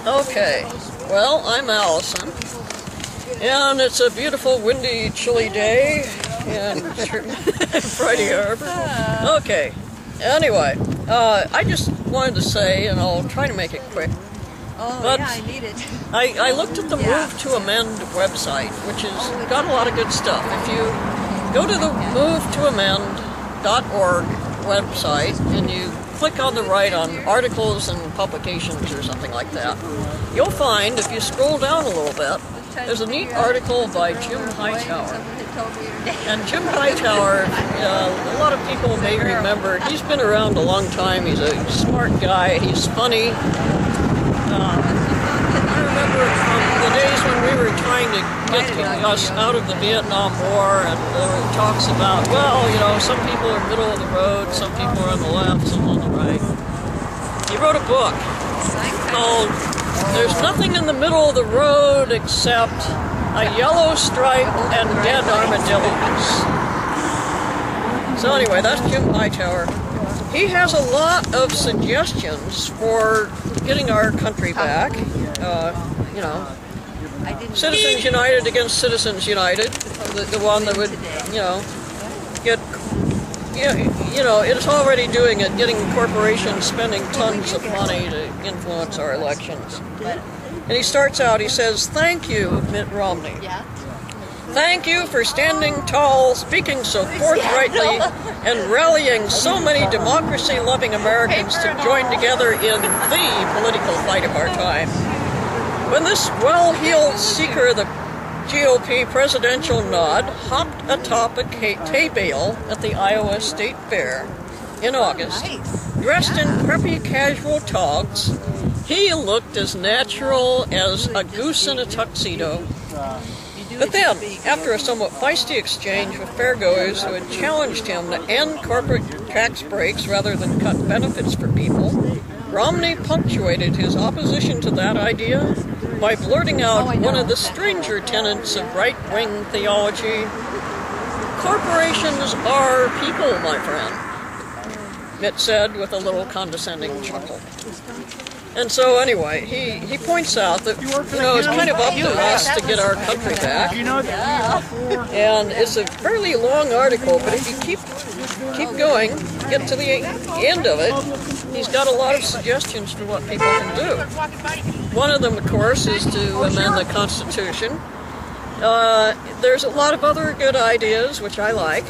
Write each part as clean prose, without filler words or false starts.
Okay, well, I'm Allison, and it's a beautiful, windy, chilly day in Friday Harbor. Okay, anyway, I just wanted to say, and I'll try to make it quick, but yeah, I need it. I looked at the Move to Amend website, which has got a lot of good stuff. If you go to the movetoamend.org website and you click on the right on articles and publications or something like that, you'll find, if you scroll down a little bit, there's a neat article by Jim Hightower. And Jim Hightower, a lot of people may remember, he's been around a long time. He's a smart guy, he's funny. I remember from the days when we were trying to get us out of the Vietnam War, and there were talks about, well, you know, some people are middle of the road, some people are on the left, some on the right. He wrote a book called There's Nothing in the Middle of the Road Except a Yellow Stripe and Dead Armadillos. So anyway, that's Jim Hightower. He has a lot of suggestions for getting our country back. You know, Citizens United against Citizens United, the one that would, you know, get, you know, it's already doing it, getting corporations spending tons of money to influence our elections. And he starts out, he says, "Thank you, Mitt Romney. Thank you for standing tall, speaking so forthrightly, and rallying so many democracy-loving Americans to join together in the political fight of our time. When this well-heeled seeker of the GOP presidential nod hopped atop a hay bale at the Iowa State Fair in August, dressed in preppy casual togs, he looked as natural as a goose in a tuxedo. But then, after a somewhat feisty exchange with fairgoers who had challenged him to end corporate tax breaks rather than cut benefits for people, Romney punctuated his opposition to that idea by blurting out one of the stranger tenets of right-wing theology: "Corporations are people, my friend," Mitt said with a little condescending chuckle. And so anyway, he points out that, you know, it's kind of up to us to get our country back. And it's a fairly long article, but if you keep going, get to the end of it, he's got a lot of suggestions for what people can do. One of them, of course, is to amend the Constitution. There's a lot of other good ideas, which I like.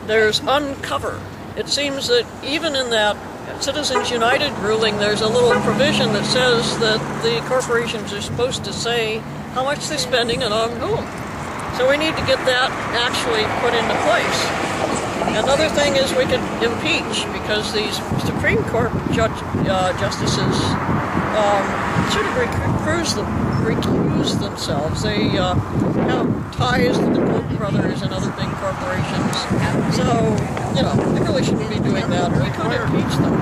There's uncover. It seems that even in that Citizens United ruling, there's a little provision that says that the corporations are supposed to say how much they're spending and on whom. So we need to get that actually put into place. Another thing is we could impeach, because these Supreme Court justices should have recused themselves. They have ties to the Koch brothers and other big corporations. So, you know, they really shouldn't be doing that. We could impeach them.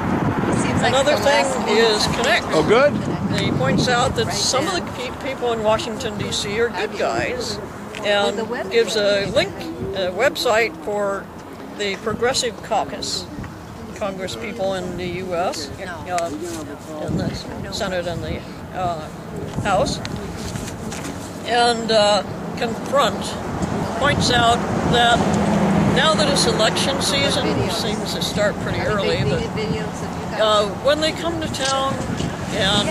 Another thing is Connect. Oh, good. And he points out that some of the people in Washington, D.C. are good guys, and gives a link, a website for the Progressive Caucus, Congress people in the U.S., in the Senate and the House, and points out that now that it's election season, which seems to start pretty early, but when they come to town and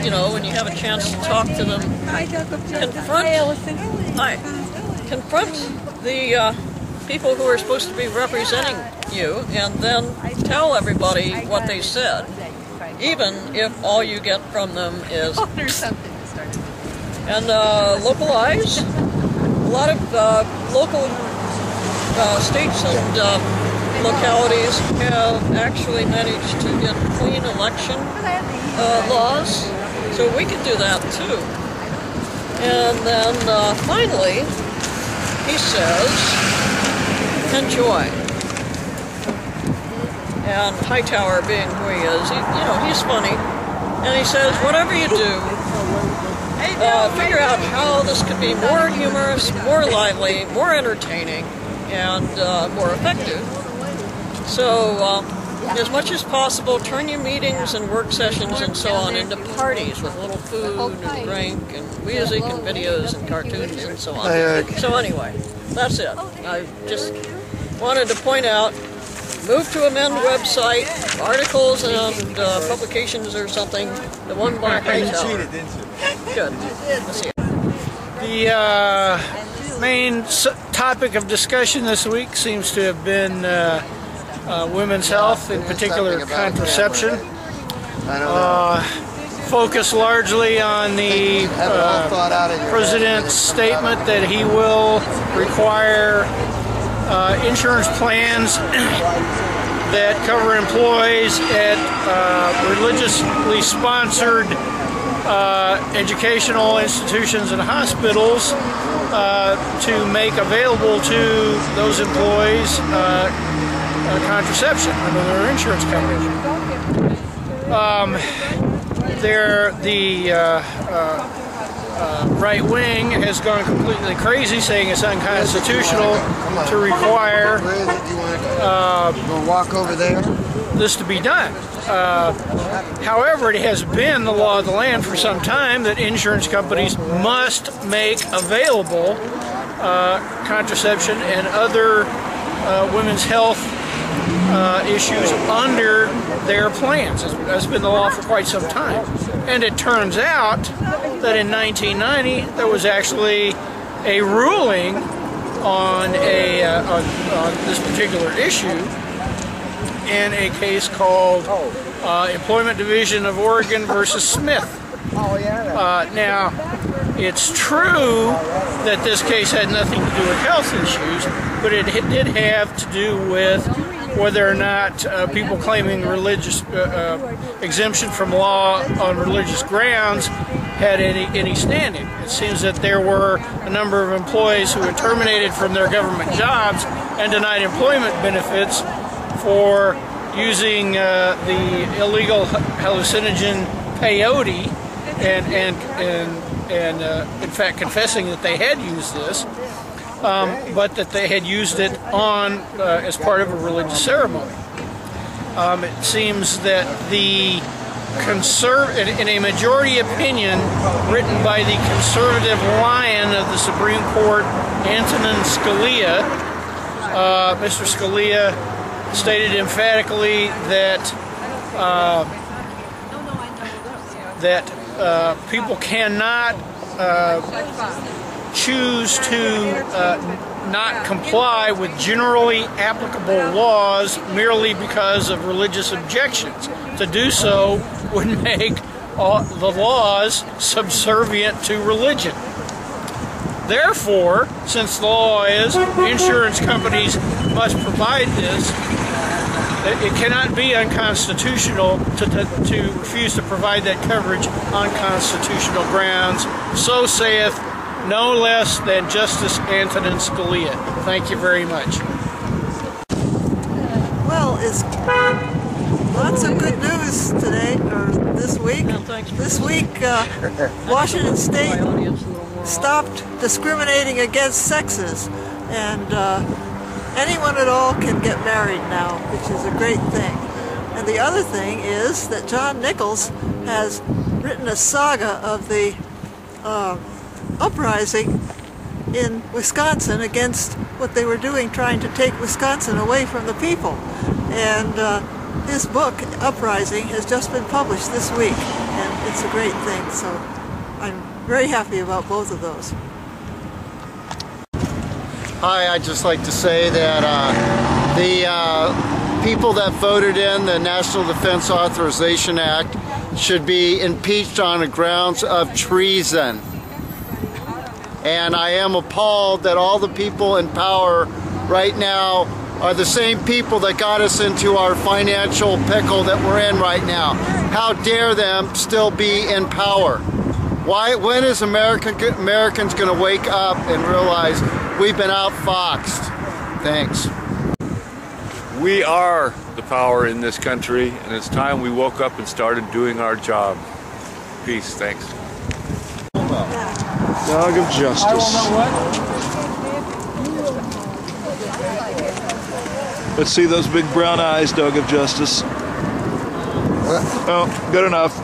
you know, when you have a chance to talk to them, confront the people who are supposed to be representing you, and then tell everybody what they said, even if all you get from them is and localize. A lot of local states and localities have actually managed to get clean election laws, so we could do that too. And then finally, he says, enjoy. And Hightower, being who he is, you know, he's funny, and he says, whatever you do, figure out how this could be more humorous, more lively, more entertaining, and more effective. So as much as possible, turn your meetings and work sessions and so on into parties with little food and drink and music and videos and cartoons and so on. So anyway, that's it. I just wanted to point out, move to amend website, articles and publications or something, the one by Hightower. Good. Let's see. The main topic of discussion this week seems to have been women's health, in particular contraception. Focused largely on the President's statement that he will require insurance plans that cover employees at religiously sponsored educational institutions and hospitals to make available to those employees contraception under their insurance coverage. Right wing has gone completely crazy, saying it's unconstitutional to require this to be done. However, it has been the law of the land for some time that insurance companies must make available contraception and other women's health issues under their plans. That's been the law for quite some time. And it turns out that in 1990 there was actually a ruling on this particular issue in a case called Employment Division of Oregon versus Smith. Now, it's true that this case had nothing to do with health issues, but it did have to do with whether or not people claiming religious exemption from law on religious grounds had any standing. It seems that there were a number of employees who were terminated from their government jobs and denied employment benefits for using the illegal hallucinogen peyote and in fact confessing that they had used this, but that they had used it on as part of a religious ceremony. It seems that in a majority opinion written by the conservative lion of the Supreme Court, Antonin Scalia, Mr. Scalia stated emphatically that people cannot choose to not comply with generally applicable laws merely because of religious objections. To do so would make the laws subservient to religion. Therefore, since the law is insurance companies must provide this, it cannot be unconstitutional to refuse to provide that coverage on constitutional grounds. So saith no less than Justice Antonin Scalia. Thank you very much. Well, it's lots of good news today, or this week. This week, Washington State stopped discriminating against sexes, and anyone at all can get married now, which is a great thing. And the other thing is that John Nichols has written a saga of the uprising in Wisconsin against what they were doing, trying to take Wisconsin away from the people. And his book, Uprising, has just been published this week, and it's a great thing. So I'm very happy about both of those. Hi, I'd just like to say that the people that voted in the National Defense Authorization Act should be impeached on the grounds of treason. And I am appalled that all the people in power right now are the same people that got us into our financial pickle that we're in right now. How dare them still be in power? When is Americans going to wake up and realize we've been outfoxed? Thanks. We are the power in this country, and it's time we woke up and started doing our job. Peace. Thanks. Dog of justice. Let's see those big brown eyes, Doug of Justice. Oh, good enough.